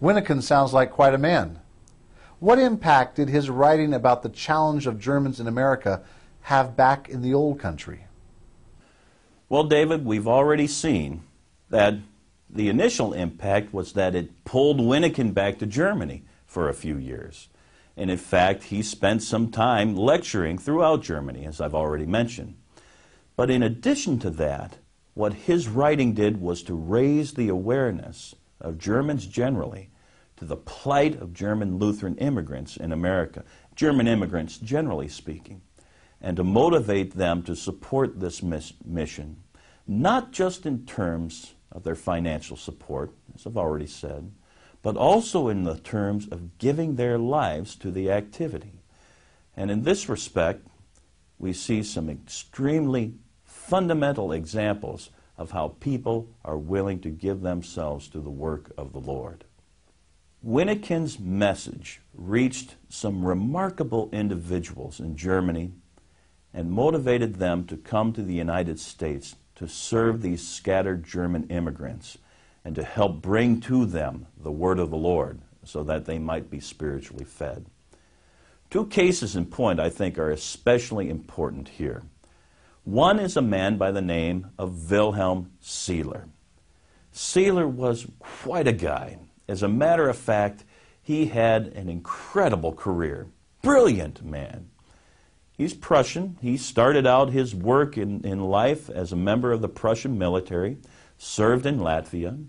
Wynecken sounds like quite a man. What impact did his writing about the challenge of Germans in America have back in the old country? Well, David, we've already seen that the initial impact was that it pulled Wynecken back to Germany for a few years. And in fact, he spent some time lecturing throughout Germany, as I've already mentioned. But in addition to that, what his writing did was to raise the awareness of Germans generally to the plight of German Lutheran immigrants in America, German immigrants generally speaking, and to motivate them to support this mission, not just in terms of their financial support, as I've already said, but also in the terms of giving their lives to the activity. And in this respect, we see some extremely fundamental examples of how people are willing to give themselves to the work of the Lord. Wynecken's message reached some remarkable individuals in Germany and motivated them to come to the United States to serve these scattered German immigrants and to help bring to them the word of the Lord so that they might be spiritually fed. Two cases in point I think are especially important here. One is a man by the name of Wilhelm Seeler. Seeler was quite a guy. As a matter of fact, he had an incredible career. Brilliant man. He's Prussian. He started out his work in life as a member of the Prussian military, served in Latvia.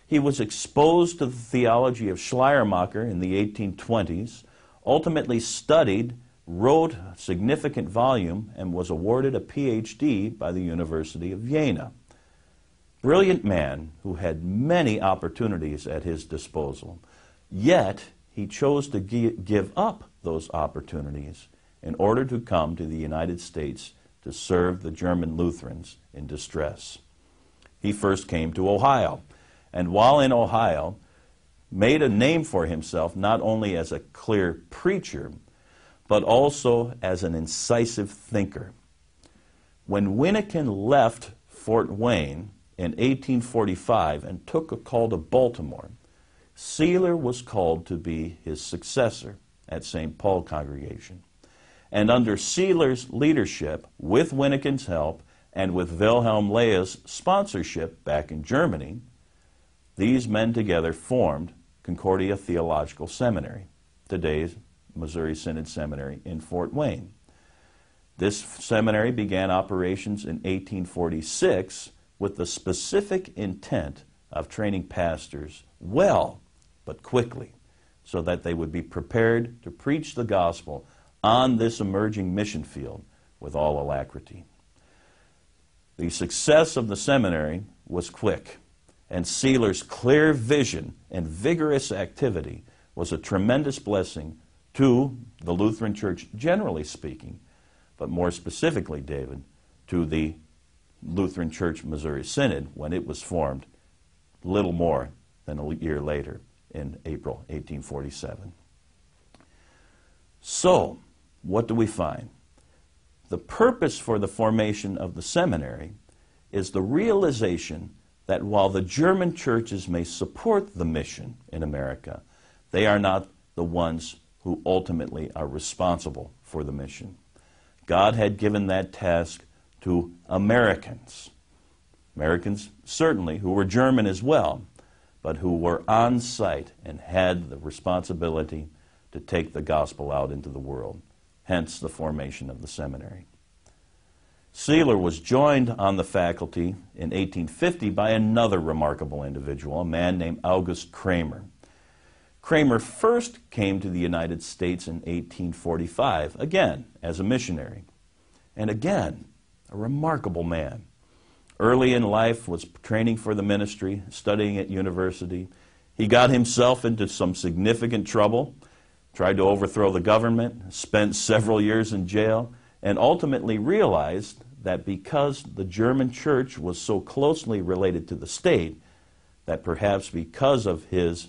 He was exposed to the theology of Schleiermacher in the 1820s, ultimately studied, wrote a significant volume, and was awarded a PhD by the University of Vienna. Brilliant man who had many opportunities at his disposal, yet he chose to give up those opportunities in order to come to the United States to serve the German Lutherans in distress. He first came to Ohio, and while in Ohio, made a name for himself not only as a clear preacher, but also as an incisive thinker. When Wynecken left Fort Wayne in 1845 and took a call to Baltimore, Seeler was called to be his successor at St. Paul Congregation. And under Seeler's leadership, with Wynecken's help, and with Wilhelm Lea's sponsorship back in Germany, these men together formed Concordia Theological Seminary, today's Missouri Synod Seminary in Fort Wayne. This seminary began operations in 1846 with the specific intent of training pastors well, but quickly, so that they would be prepared to preach the gospel on this emerging mission field with all alacrity. The success of the seminary was quick, and Seeler's clear vision and vigorous activity was a tremendous blessing to the Lutheran Church generally speaking, but more specifically, David, to the Lutheran Church Missouri Synod when it was formed little more than a year later in April 1847. So, what do we find? The purpose for the formation of the seminary is the realization that while the German churches may support the mission in America, they are not the ones who ultimately are responsible for the mission. God had given that task to Americans. Americans, certainly, who were German as well, but who were on site and had the responsibility to take the gospel out into the world, hence the formation of the seminary. Seeler was joined on the faculty in 1850 by another remarkable individual, a man named August Kramer. Kramer first came to the United States in 1845, again as a missionary, and again a remarkable man. Early in life was training for the ministry, studying at university. He got himself into some significant trouble, tried to overthrow the government, spent several years in jail, and ultimately realized that because the German church was so closely related to the state, that perhaps because of his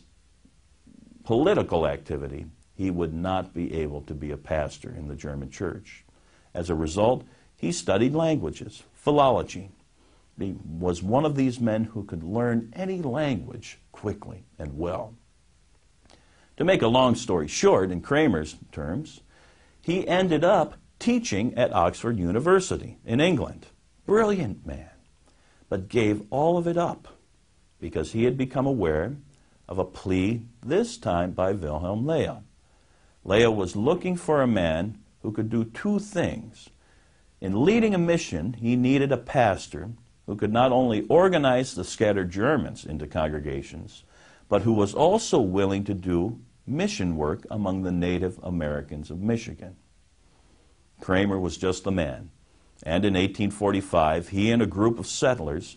political activity, he would not be able to be a pastor in the German church. As a result, he studied languages, philology. He was one of these men who could learn any language quickly and well. To make a long story short, in Kramer's terms, he ended up teaching at Oxford University in England. Brilliant man, but gave all of it up because he had become aware of a plea, this time by Wilhelm Leah. Leah was looking for a man who could do two things. In leading a mission, he needed a pastor who could not only organize the scattered Germans into congregations, but who was also willing to do mission work among the Native Americans of Michigan. Kramer was just the man, and in 1845, he and a group of settlers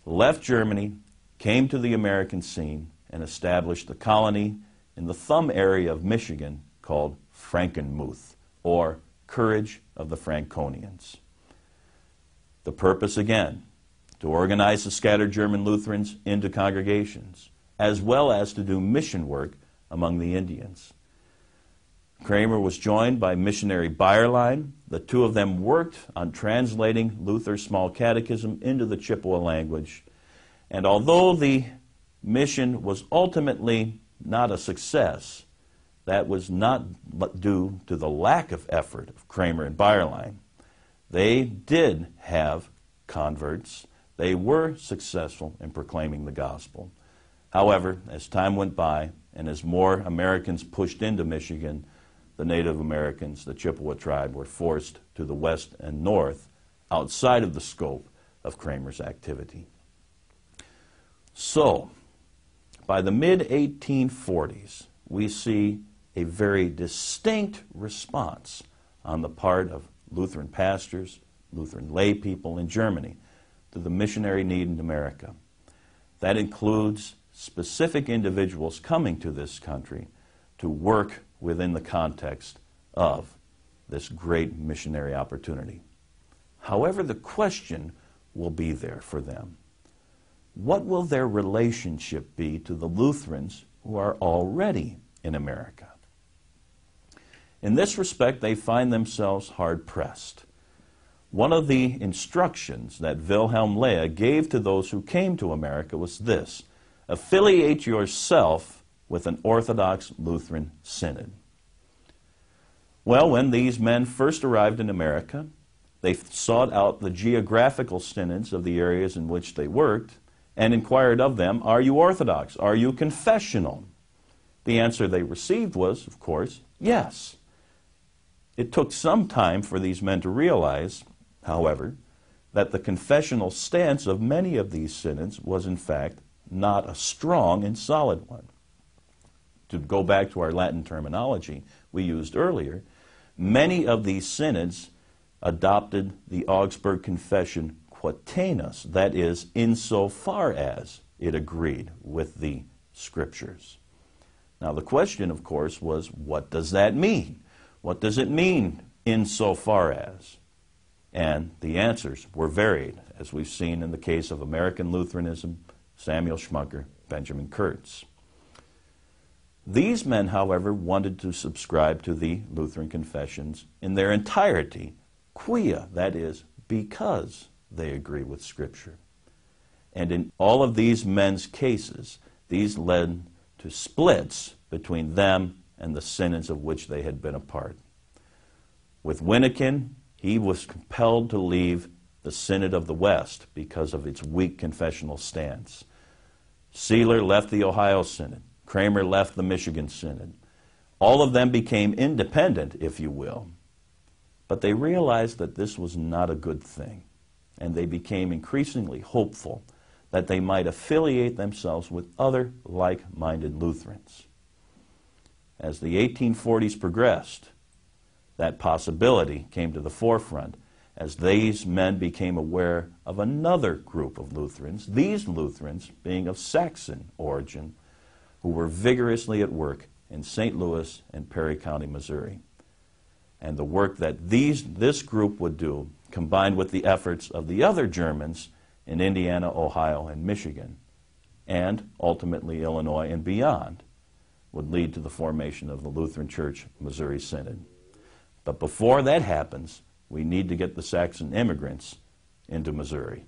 left Germany, came to the American scene, and established a colony in the Thumb area of Michigan called Frankenmuth, or Courage of the Franconians. The purpose, again, to organize the scattered German Lutherans into congregations, as well as to do mission work among the Indians. Kramer was joined by missionary Bayerlein. The two of them worked on translating Luther's Small Catechism into the Chippewa language. And although the mission was ultimately not a success, that was not due to the lack of effort of Kramer and Bayerlein. They did have converts. They were successful in proclaiming the gospel. However, as time went by and as more Americans pushed into Michigan, the Native Americans, the Chippewa tribe, were forced to the west and north outside of the scope of Kramer's activity. So, by the mid-1840s, we see a very distinct response on the part of Lutheran pastors, Lutheran lay people in Germany to the missionary need in America. That includes specific individuals coming to this country to work within the context of this great missionary opportunity. However, the question will be there for them. What will their relationship be to the Lutherans who are already in America? In this respect, they find themselves hard-pressed. One of the instructions that Wilhelm Leah gave to those who came to America was this: affiliate yourself with an Orthodox Lutheran synod. Well, when these men first arrived in America, they sought out the geographical synods of the areas in which they worked and inquired of them, are you Orthodox? Are you confessional? The answer they received was, of course, yes. It took some time for these men to realize, however, that the confessional stance of many of these synods was in fact not a strong and solid one. To go back to our Latin terminology we used earlier, many of these synods adopted the Augsburg Confession quatenus, that is, insofar as it agreed with the Scriptures. Now the question, of course, was, what does that mean? What does it mean, insofar as? And the answers were varied, as we've seen in the case of American Lutheranism, Samuel Schmucker, Benjamin Kurtz. These men, however, wanted to subscribe to the Lutheran confessions in their entirety, quia, that is, because they agree with Scripture. And in all of these men's cases, these led to splits between them and the synods of which they had been a part. With Wynecken, he was compelled to leave the Synod of the West because of its weak confessional stance. Sealer left the Ohio Synod. Kramer left the Michigan Synod. All of them became independent, if you will. But they realized that this was not a good thing, and they became increasingly hopeful that they might affiliate themselves with other like-minded Lutherans. As the 1840s progressed, that possibility came to the forefront as these men became aware of another group of Lutherans, these Lutherans being of Saxon origin, who were vigorously at work in St. Louis and Perry County, Missouri. And the work that this group would do, combined with the efforts of the other Germans in Indiana, Ohio, and Michigan, and ultimately Illinois and beyond, would lead to the formation of the Lutheran Church Missouri Synod. But before that happens, we need to get the Saxon immigrants into Missouri.